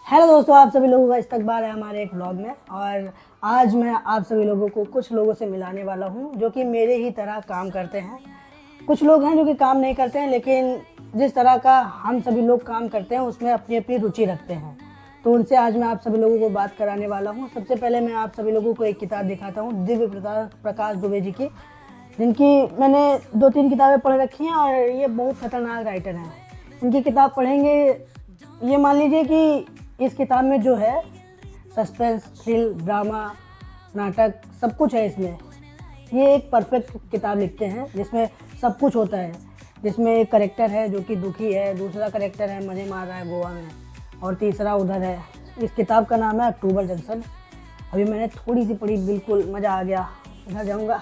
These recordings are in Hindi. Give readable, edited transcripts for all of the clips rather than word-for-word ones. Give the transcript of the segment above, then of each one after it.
हेलो दोस्तों, आप सभी लोगों का इस्तकबाल है हमारे एक व्लॉग में। और आज मैं आप सभी लोगों को कुछ लोगों से मिलाने वाला हूं जो कि मेरे ही तरह काम करते हैं। कुछ लोग हैं जो कि काम नहीं करते हैं, लेकिन जिस तरह का हम सभी लोग काम करते हैं उसमें अपनी अपनी रुचि रखते हैं। तो उनसे आज मैं आप सभी लोगों को बात कराने वाला हूँ। सबसे पहले मैं आप सभी लोगों को एक किताब दिखाता हूँ, दिव्य प्रकाश दुबे जी की, जिनकी मैंने 2-3 किताबें पढ़ रखी हैं और ये बहुत खतरनाक राइटर हैं। इनकी किताब पढ़ेंगे, ये मान लीजिए कि इस किताब में जो है सस्पेंस, थ्रिल, ड्रामा, नाटक सब कुछ है इसमें। ये एक परफेक्ट किताब लिखते हैं जिसमें सब कुछ होता है। जिसमें एक करेक्टर है जो कि दुखी है, दूसरा करेक्टर है मज़े मार रहा है गोवा में, और तीसरा उधर है। इस किताब का नाम है अक्टूबर जंक्शन। अभी मैंने थोड़ी सी पढ़ी, बिल्कुल मज़ा आ गया। घर जाऊँगा,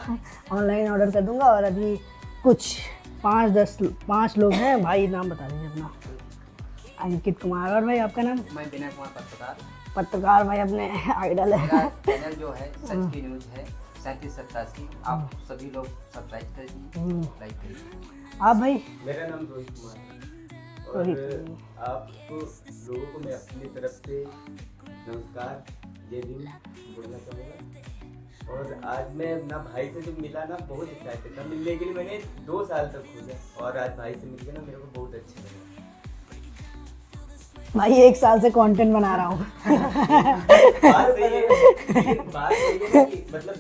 ऑनलाइन ऑर्डर कर दूँगा। और अभी कुछ 5 लोग हैं। भाई नाम बता दीजिए अपना। अंकित कुमार। और भाई आपका नाम? मैं विनय कुमार पत्रकार भाई अपने आइडल है। मेरा चैनल जो है सच की न्यूज़ है 3787। आप सभी लोग सब्सक्राइब करिए, लाइक करिए। आप भाई? मेरा नाम रोहित कुमार है और आपको लोगों को मैं अपनी तरफ से नमस्कार, जय भीम बोलना चाहूँगा। और आज मैं अपना भाई से जब मिला ना, बहुत एक्साइटेड था। मिलने के लिए मैंने 2 साल तक खोजा और आज भाई से मिल के ना मेरे को बहुत अच्छा लगा। भाई 1 साल से कंटेंट बना रहा हूँ। बात सही है ना कि मतलब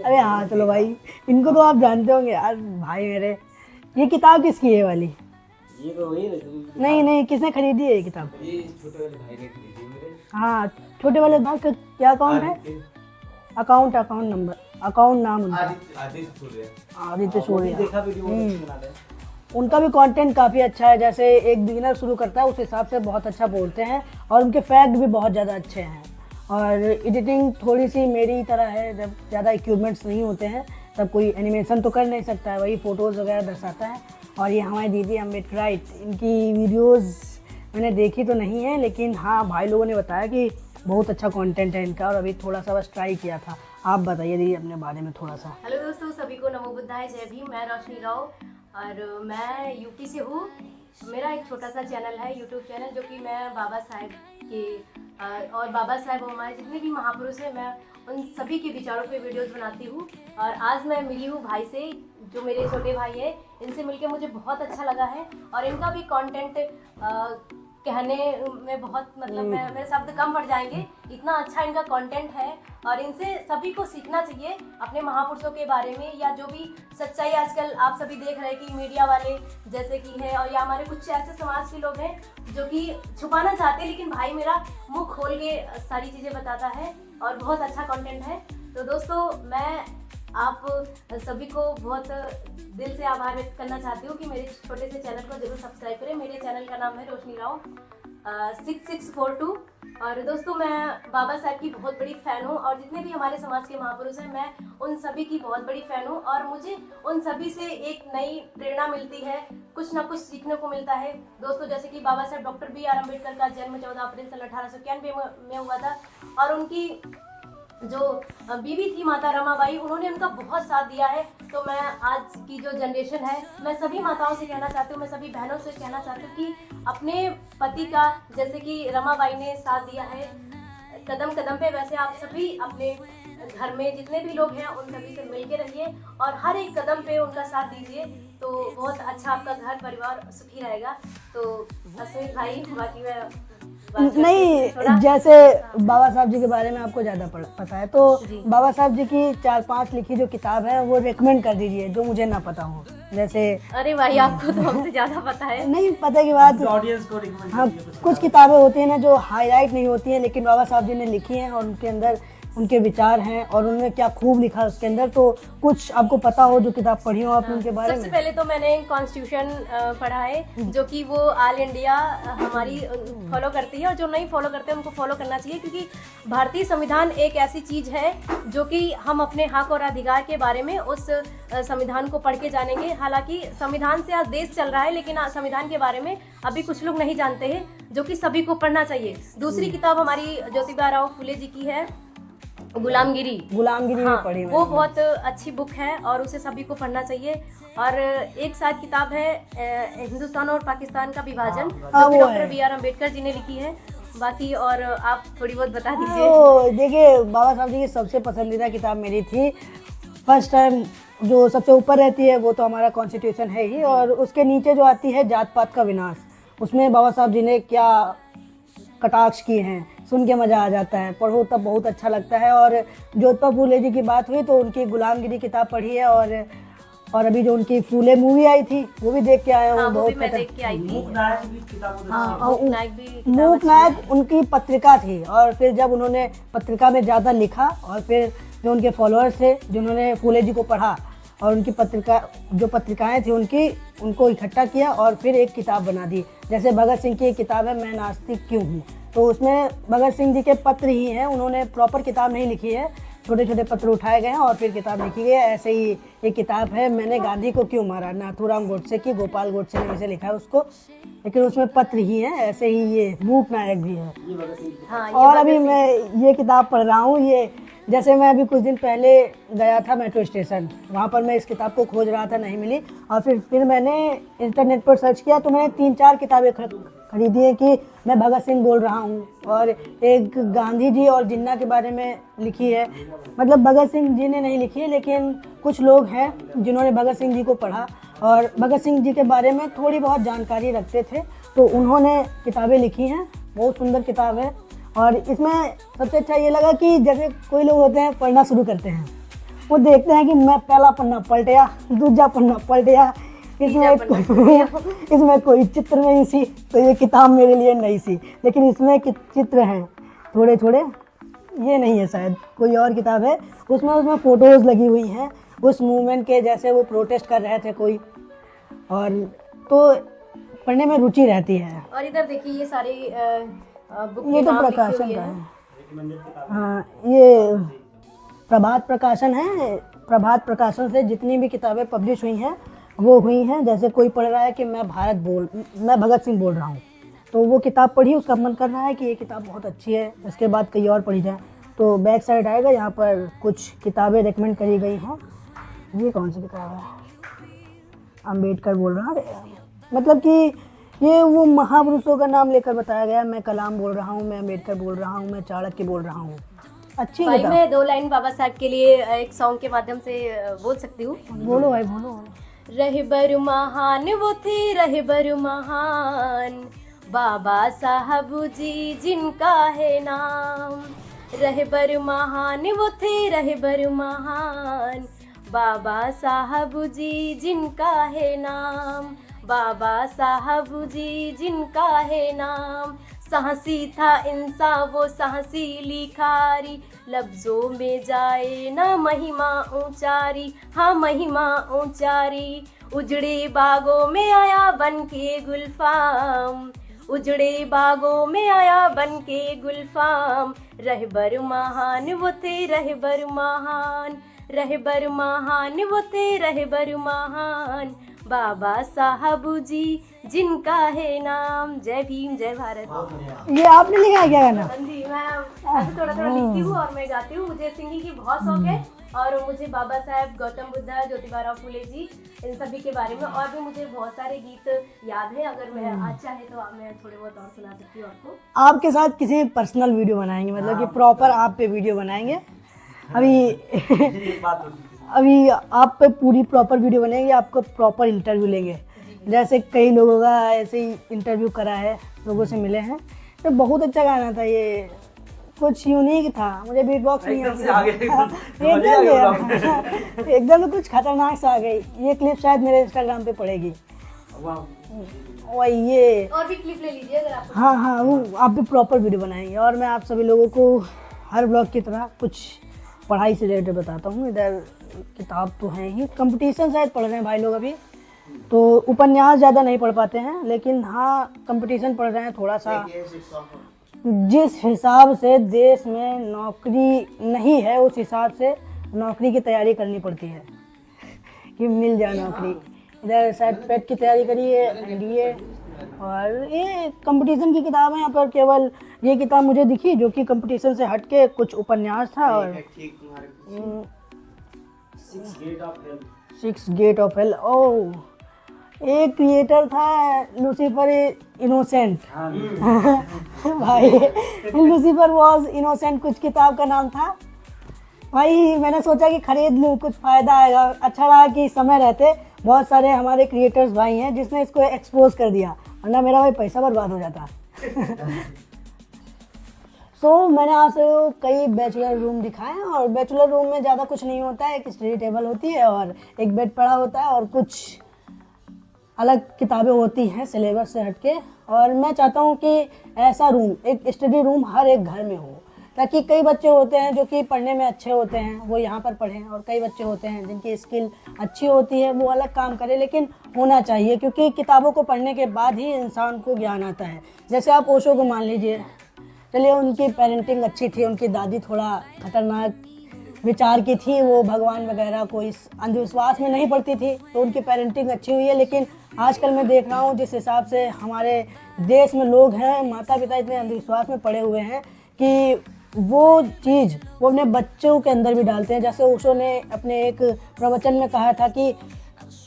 अरे हाँ चलो भाई, इनको तो आप जानते होंगे यार भाई मेरे। ये किताब किसकी है वाली? ये तो वही नहीं, किसने खरीदी है ये किताब? ये छोटे वाले भाई ने खरीदी मेरे। हाँ, छोटे वाले भाई का क्या अकाउंट है? अकाउंट नंबर, अकाउंट नाम उनका आदित्य सूर्या। देखा वीडियो बहुत अच्छी बना रहे हैं। उनका भी कंटेंट काफ़ी अच्छा है। जैसे एक बिगिनर शुरू करता है उस हिसाब से बहुत अच्छा बोलते हैं, और उनके फैक्ट भी बहुत ज़्यादा अच्छे हैं। और एडिटिंग थोड़ी सी मेरी तरह है, जब ज़्यादा इक्विपमेंट्स नहीं होते हैं तब कोई एनिमेशन तो कर नहीं सकता है, वही फ़ोटोज़ वगैरह दर्शाता है। और ये हमारी दीदी अम्बेडकराइट, इनकी वीडियोज़ मैंने देखी तो नहीं है, लेकिन हाँ भाई लोगों ने बताया कि बहुत अच्छा कंटेंट है इनका। और अभी थोड़ा सा बस ट्राई किया था। आप बताइए दीदी अपने बारे में थोड़ा सा। हेलो दोस्तों, सभी को नमो बुद्धाय, जय भीम। मैं रोशनी राव और मैं यूपी से हूँ। मेरा एक छोटा सा चैनल है, यूट्यूब चैनल, जो कि मैं बाबा साहेब के और बाबा साहेब हमारे जितने भी महापुरुष हैं, मैं उन सभी के विचारों पे वीडियोस बनाती हूँ। और आज मैं मिली हूँ भाई से, जो मेरे छोटे भाई हैं। इनसे मिलके मुझे बहुत अच्छा लगा है। और इनका भी कंटेंट कहने में बहुत मतलब मेरे शब्द कम पड़ जाएंगे, इतना अच्छा इनका कंटेंट है। और इनसे सभी को सीखना चाहिए अपने महापुरुषों के बारे में, या जो भी सच्चाई आजकल आप सभी देख रहे हैं कि मीडिया वाले जैसे कि है, और या हमारे कुछ ऐसे समाज के लोग हैं जो कि छुपाना चाहते हैं, लेकिन भाई मेरा मुंह खोल के सारी चीज़ें बताता है और बहुत अच्छा कंटेंट है। तो दोस्तों, मैं आप सभी को बहुत दिल से आभार व्यक्त करना चाहती हूँ कि मेरे छोटे से चैनल को जरूर सब्सक्राइब करें। मेरे चैनल का नाम है रोशनी राव 6642। और दोस्तों, मैं बाबा साहब की बहुत बड़ी फ़ैन हूँ, और जितने भी हमारे समाज के महापुरुष हैं, मैं उन सभी की बहुत बड़ी फ़ैन हूँ। और मुझे उन सभी से एक नई प्रेरणा मिलती है, कुछ ना कुछ सीखने को मिलता है। दोस्तों, जैसे कि बाबा साहब डॉक्टर बी आर अम्बेडकर का जन्म 14 अप्रैल सन 1891 में हुआ था। और उनकी जो बीवी थी माता रमाबाई, उन्होंने उनका बहुत साथ दिया है। तो मैं आज की जो जनरेशन है, मैं सभी माताओं से कहना चाहती हूँ, मैं सभी बहनों से कहना चाहती हूँ कि अपने पति का, जैसे कि रमाबाई ने साथ दिया है कदम कदम पे, वैसे आप सभी अपने घर में जितने भी लोग हैं उन सभी से मिल के रहिए और हर एक कदम पे उनका साथ दीजिए। तो बहुत अच्छा आपका घर परिवार सुखी रहेगा। तो अस्मित भाई, बाकी मैं नहीं, जैसे बाबा साहब जी के बारे में आपको ज़्यादा पता है, तो बाबा साहब जी की 4-5 लिखी जो किताब है वो रेकमेंड कर दीजिए, जो मुझे ना पता हो। जैसे अरे भाई, आपको तो हमसे ज़्यादा पता है। नहीं पता की बात, ऑडियंस को रिकमेंड हाँ, कुछ किताबें होती हैं ना जो हाईलाइट नहीं होती हैं, लेकिन बाबा साहब जी ने लिखी हैं और उनके अंदर उनके विचार हैं और उन्होंने क्या खूब लिखा है उसके अंदर। तो कुछ आपको पता हो जो किताब पढ़ी हो आपने उनके बारे में? सबसे पहले तो मैंने कॉन्स्टिट्यूशन पढ़ा है, जो कि वो ऑल इंडिया हमारी फॉलो करती है, और जो नहीं फॉलो करते हैं उनको फॉलो करना चाहिए, क्योंकि भारतीय संविधान एक ऐसी चीज़ है जो कि हम अपने हक और अधिकार के बारे में उस संविधान को पढ़ के जानेंगे। हालांकि संविधान से आज देश चल रहा है, लेकिन संविधान के बारे में अभी कुछ लोग नहीं जानते हैं, जो कि सभी को पढ़ना चाहिए। दूसरी किताब हमारी ज्योतिबा राव फुले जी की है, गुलामगिरी। हाँ, पढ़ी वो बहुत अच्छी बुक है और उसे सभी को पढ़ना चाहिए। और एक साथ किताब है हिंदुस्तान और पाकिस्तान का विभाजन, जो कि doctor B are Ambedkar ji ने लिखी है। बाकी और आप थोड़ी बहुत बता दीजिए। तो देखिए, बाबा साहब जी की सबसे पसंदीदा किताब मेरी थी। फर्स्ट टाइम जो सबसे ऊपर रहती है वो तो हमारा कॉन्स्टिट्यूशन है ही, और उसके नीचे जो आती है जात पात का विनाश, उसमें बाबा साहब जी ने क्या कटाक्ष किए हैं, सुन के मज़ा आ जाता है, पढ़ो तब बहुत अच्छा लगता है। और ज्योतिबा फूले जी की बात हुई तो उनकी गुलामगिरी किताब पढ़ी है, और अभी जो उनकी फूले मूवी आई थी वो भी देख के आया हूँ। हाँ, वो भी बहुत मैं देख के आई थी। हाँ, और मूक नायक भी किताब मूक अच्छी नायक उनकी पत्रिका थी, और फिर जब उन्होंने पत्रिका में ज़्यादा लिखा और फिर जो उनके फॉलोअर्स थे जिन्होंने फूले जी को पढ़ा और उनकी जो पत्रिकाएं थी उनको इकट्ठा किया और फिर एक किताब बना दी। जैसे भगत सिंह की एक किताब है मैं नास्तिक क्यों हूँ, तो उसमें भगत सिंह जी के पत्र ही हैं, उन्होंने प्रॉपर किताब नहीं लिखी है, छोटे छोटे पत्र उठाए गए हैं और फिर किताब लिखी गई है। ऐसे ही एक किताब है मैंने गांधी को क्यों मारा, नाथूराम गोडसे की, गोपाल गोडसे ने वैसे लिखा है उसको, लेकिन उसमें पत्र ही हैं। ऐसे ही ये मूक नायक भी है। हाँ, ये और अभी मैं ये किताब पढ़ रहा हूँ। ये जैसे मैं अभी कुछ दिन पहले गया था मेट्रो स्टेशन, वहाँ पर मैं इस किताब को खोज रहा था, नहीं मिली, और फिर मैंने इंटरनेट पर सर्च किया तो मैंने 3-4 किताबें खरीदी है कि मैं भगत सिंह बोल रहा हूँ, और एक गांधी जी और जिन्ना के बारे में लिखी है। मतलब भगत सिंह जी ने नहीं लिखी है, लेकिन कुछ लोग हैं जिन्होंने भगत सिंह जी को पढ़ा और भगत सिंह जी के बारे में थोड़ी बहुत जानकारी रखते थे, तो उन्होंने किताबें लिखी हैं। बहुत सुंदर किताब है। और इसमें सबसे अच्छा ये लगा कि जैसे कोई लोग होते हैं पढ़ना शुरू करते हैं, वो देखते हैं कि मैं पहला पन्ना पलटिया, दूसरा पन्ना पलटिया, इसमें कोई चित्र नहीं सी, तो ये किताब मेरे लिए नहीं सी। लेकिन इसमें चित्र हैं थोड़े थोड़े, ये नहीं है शायद, कोई और किताब है उसमें फ़ोटोज़ लगी हुई हैं उस मूवमेंट के, जैसे वो प्रोटेस्ट कर रहे थे कोई, और तो पढ़ने में रुचि रहती है। और इधर देखिए ये सारे बुक ये के तो नाम लिखे प्रकाशन हुए का हैं। है। हाँ, ये प्रभात प्रकाशन है। प्रभात प्रकाशन से जितनी भी किताबें पब्लिश हुई हैं वो हुई हैं। जैसे कोई पढ़ रहा है कि मैं भगत सिंह बोल रहा हूँ, तो वो किताब पढ़ी, उसका मन कर रहा है कि ये किताब बहुत अच्छी है, इसके बाद कई और पढ़ी जाए, तो बैक साइड आएगा, यहाँ पर कुछ किताबें रेकमेंड करी गई हैं। ये कौन सी किताब है? अम्बेडकर बोल रहा है, मतलब कि ये वो महापुरुषों का नाम लेकर बताया गया है। मैं कलाम बोल रहा हूँ, मैं अम्बेडकर बोल रहा हूँ, मैं चाणक्य बोल रहा हूँ। अच्छी भाई किताब। मैं 2 लाइन बाबा साहब के लिए एक सॉन्ग के माध्यम से बोल सकती हूँ। बोलो भाई, बोलो। रहबर महान वो थे, रहबर महान बाबा साहब जी जिनका है नाम। रहबर महान वो थे, रहबर महान बाबा साहब जी जिनका है नाम। बाबा साहब जी जिनका है नाम। साहसी था इंसान वो साहसी लिखारी, लफ्जों में जाए ना महिमा ऊंचारी, हाँ महिमा ऊंचारी। उजड़े बागों में आया बन के गुलफाम, उजड़े बागों में आया बन के गुलफाम। रहबर महान वो थे, रहबर महान, रहबर महान वो थे, रहबर महान बाबा साहब जी जिनका है नाम। जय भीम, जय भारत। ये आपने लिखा है क्या गाना? हाँ जी, मैं ऐसे थोड़ा थोड़ा लिखती हूँ और मैं गाती हूँ। मुझे सिंगिंग की बहुत शौक है, और मुझे बाबा साहब, गौतम बुद्ध, ज्योतिबा फूले जी, इन सभी के बारे में और भी मुझे बहुत सारे गीत याद है। अगर मैं आज चाहे तो मैं थोड़े बहुत और सुना सकती हूँ आपको। आपके साथ किसी पर्सनल वीडियो बनाएंगे, मतलब कि प्रॉपर आप पे वीडियो बनाएंगे। अभी आप पे पूरी प्रॉपर वीडियो बनेगी, आपको प्रॉपर इंटरव्यू लेंगे। जैसे कई लोगों का ऐसे ही इंटरव्यू करा है, लोगों से मिले हैं, तो बहुत अच्छा गाना था ये, कुछ यूनिक था। मुझे बीट बॉक्स नहीं एकदम कुछ खतरनाक सा आ गई। ये क्लिप शायद मेरे इंस्टाग्राम पे पड़ेगी। वही ये और भी क्लिप ले लीजिए अगर आप। हाँ, वो आप भी प्रॉपर वीडियो बनाएंगे। और मैं आप सभी लोगों को हर ब्लॉग की तरह कुछ पढ़ाई से रिलेटेड बताता हूँ। इधर किताब तो है ही, कंपटीशन शायद पढ़ रहे हैं भाई लोग अभी, तो उपन्यास ज़्यादा नहीं पढ़ पाते हैं, लेकिन हाँ कंपटीशन पढ़ रहे हैं थोड़ा सा। जिस हिसाब से देश में नौकरी नहीं है, उस हिसाब से नौकरी की तैयारी करनी पड़ती है कि मिल जाए नौकरी। इधर शायद पेट की तैयारी करी है, एनडीए, और ये कंपटीशन की किताब है। यहाँ पर केवल ये किताब मुझे दिखी जो कि कंपटीशन से हट के कुछ उपन्यास था, और 6 गेट ऑफ हेल। ओह, एक क्रिएटर था लूसीफर इनोसेंट। भाई लूसीफर वॉज इनोसेंट कुछ किताब का नाम था। भाई मैंने सोचा कि खरीद लूँ, कुछ फ़ायदा आएगा। अच्छा रहा कि समय रहते बहुत सारे हमारे क्रिएटर्स भाई हैं जिसने इसको एक्सपोज कर दिया, वरना मेरा भाई पैसा बर्बाद हो जाता। मैंने आपसे कई बैचलर रूम दिखाए और बैचलर रूम में ज़्यादा कुछ नहीं होता है। एक स्टडी टेबल होती है और एक बेड पड़ा होता है और कुछ अलग किताबें होती हैं सिलेबस से हटके। और मैं चाहता हूँ कि ऐसा रूम, एक स्टडी रूम हर एक घर में हो, ताकि कई बच्चे होते हैं जो कि पढ़ने में अच्छे होते हैं, वो यहाँ पर पढ़ें, और कई बच्चे होते हैं जिनकी स्किल अच्छी होती है, वो अलग काम करें। लेकिन होना चाहिए, क्योंकि किताबों को पढ़ने के बाद ही इंसान को ज्ञान आता है। जैसे आप ओशो को मान लीजिए, चलिए उनकी पेरेंटिंग अच्छी थी, उनकी दादी थोड़ा खतरनाक विचार की थी, वो भगवान वगैरह को इस अंधविश्वास में नहीं पड़ती थी, तो उनकी पेरेंटिंग अच्छी हुई है। लेकिन आजकल मैं देख रहा हूँ जिस हिसाब से हमारे देश में लोग हैं, माता पिता इतने अंधविश्वास में पड़े हुए हैं कि वो चीज़ वो अपने बच्चों के अंदर भी डालते हैं। जैसे ओशो ने अपने एक प्रवचन में कहा था कि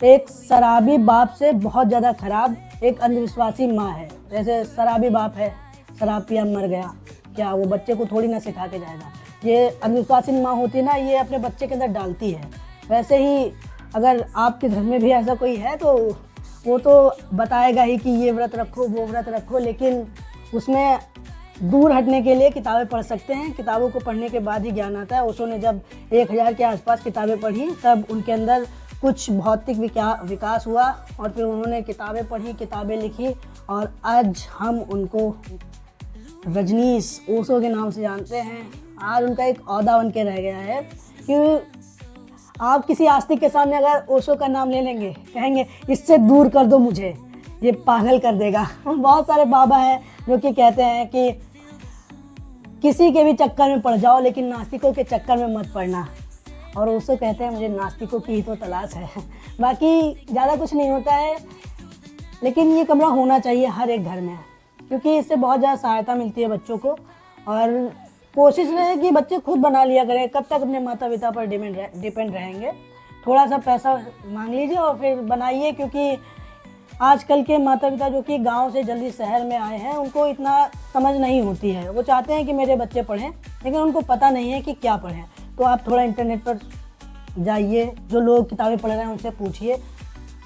एक शराबी बाप से बहुत ज़्यादा खराब एक अंधविश्वासी माँ है। जैसे शराबी बाप है, शराब पिया मर गया, क्या वो बच्चे को थोड़ी ना सिखा के जाएगा। ये अंधविश्वासी माँ होती ना, ये अपने बच्चे के अंदर डालती है। वैसे ही अगर आपके घर में भी ऐसा कोई है तो वो तो बताएगा ही कि ये व्रत रखो, वो व्रत रखो, लेकिन उसमें दूर हटने के लिए किताबें पढ़ सकते हैं। किताबों को पढ़ने के बाद ही ज्ञान आता है। ओशो ने जब 1000 के आसपास किताबें पढ़ी, तब उनके अंदर कुछ भौतिक विकास हुआ और फिर उन्होंने किताबें पढ़ी, किताबें लिखी, और आज हम उनको रजनीश ओशो के नाम से जानते हैं। आज उनका एक ओहदा बन के रह गया है कि आप किसी आस्तिक के सामने अगर ओशो का नाम ले लेंगे, कहेंगे इससे दूर कर दो मुझे, ये पागल कर देगा। बहुत सारे बाबा हैं जो कि कहते हैं कि किसी के भी चक्कर में पड़ जाओ, लेकिन नास्तिकों के चक्कर में मत पड़ना। और ओशो कहते हैं मुझे नास्तिकों की ही तो तलाश है। बाकी ज़्यादा कुछ नहीं होता है, लेकिन ये कमरा होना चाहिए हर एक घर में, क्योंकि इससे बहुत ज़्यादा सहायता मिलती है बच्चों को। और कोशिश रहे कि बच्चे खुद बना लिया करें। कब तक अपने माता पिता पर डिपेंड रहेंगे। थोड़ा सा पैसा मांग लीजिए और फिर बनाइए, क्योंकि आजकल के माता पिता जो कि गांव से जल्दी शहर में आए हैं, उनको इतना समझ नहीं होती है। वो चाहते हैं कि मेरे बच्चे पढ़ें, लेकिन उनको पता नहीं है कि क्या पढ़ें। तो आप थोड़ा इंटरनेट पर जाइए, जो लोग किताबें पढ़ रहे हैं उनसे पूछिए,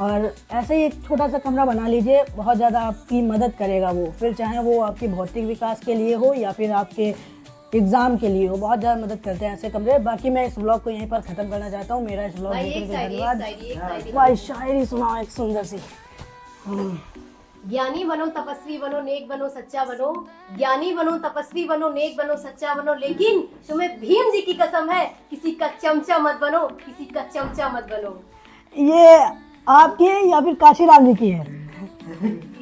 और ऐसे ही एक छोटा सा कमरा बना लीजिए। बहुत ज़्यादा आपकी मदद करेगा वो, फिर चाहे वो आपके भौतिक विकास के लिए हो या फिर आपके एग्ज़ाम के लिए हो, बहुत ज़्यादा मदद करते हैं ऐसे कमरे। बाकी मैं इस ब्लॉग को यहीं पर ख़त्म करना चाहता हूँ। मेरा इस ब्लॉग देखने के लिए धन्यवाद। भाई शायरी सुनाओ एक सुंदर सी। ज्ञानी बनो, तपस्वी बनो, नेक बनो, सच्चा बनो। ज्ञानी बनो, तपस्वी बनो, नेक बनो, सच्चा बनो, लेकिन तुम्हें भीम जी की कसम है, किसी का चमचा मत बनो, किसी का चमचा मत बनो। ये आपकी है या फिर काशीराम जी की है?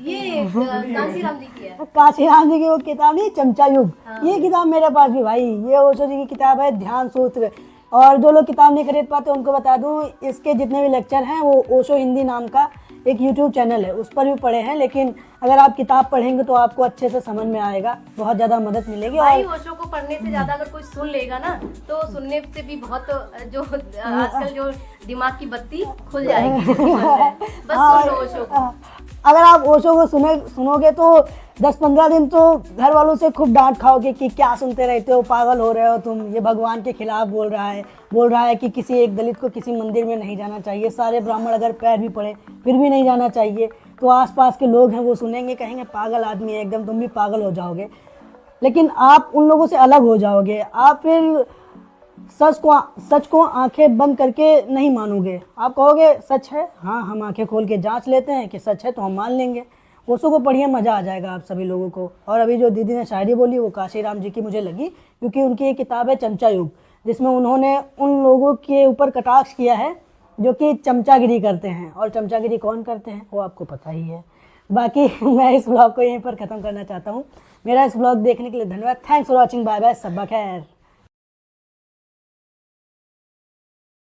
ये काशीराम जी की है। काशीराम जी की वो किताब नहीं, चमचा युग। हाँ। ये किताब मेरे पास भी भाई, ये ओशो जी की किताब है, ध्यान सूत्र। और जो लोग किताब नहीं खरीद पाते उनको बता दूं, इसके जितने भी लेक्चर हैं वो ओशो हिंदी नाम का एक YouTube चैनल है, उस पर भी पढ़े हैं। लेकिन अगर आप किताब पढ़ेंगे तो आपको अच्छे से समझ में आएगा, बहुत ज़्यादा मदद मिलेगी। भाई ओशो को पढ़ने से ज़्यादा अगर कोई सुन लेगा ना, तो सुनने से भी बहुत जो आजकल जो दिमाग की बत्ती खुल जाएगी। बस सुन लो ओशो को। अगर आप ओशो को सुनोगे तो 10-15 दिन तो घर वालों से खूब डांट खाओगे कि क्या सुनते रहते हो, पागल हो रहे हो तुम, ये भगवान के खिलाफ बोल रहा है कि किसी एक दलित को किसी मंदिर में नहीं जाना चाहिए। सारे ब्राह्मण अगर पैर भी पड़े फिर भी नहीं जाना चाहिए। तो आसपास के लोग हैं वो सुनेंगे, कहेंगे पागल आदमी है एकदम, तुम भी पागल हो जाओगे। लेकिन आप उन लोगों से अलग हो जाओगे। आप फिर सच को आंखें बंद करके नहीं मानोगे। आप कहोगे सच है, हाँ हम आंखें खोल के जांच लेते हैं कि सच है तो हम मान लेंगे। ओशो को पढ़िए, मज़ा आ जाएगा आप सभी लोगों को। और अभी जो दीदी ने शायरी बोली वो काशीराम जी की मुझे लगी, क्योंकि उनकी एक किताब है चमचा युग, जिसमें उन्होंने उन लोगों के ऊपर कटाक्ष किया है जो कि चमचागिरी करते हैं। और चमचागिरी कौन करते हैं वो आपको पता ही है। बाकी मैं इस ब्लॉग को यहीं पर ख़त्म करना चाहता हूँ। मेरा इस ब्लॉग देखने के लिए धन्यवाद। Thanks for watching. Bye bye, सब खैर।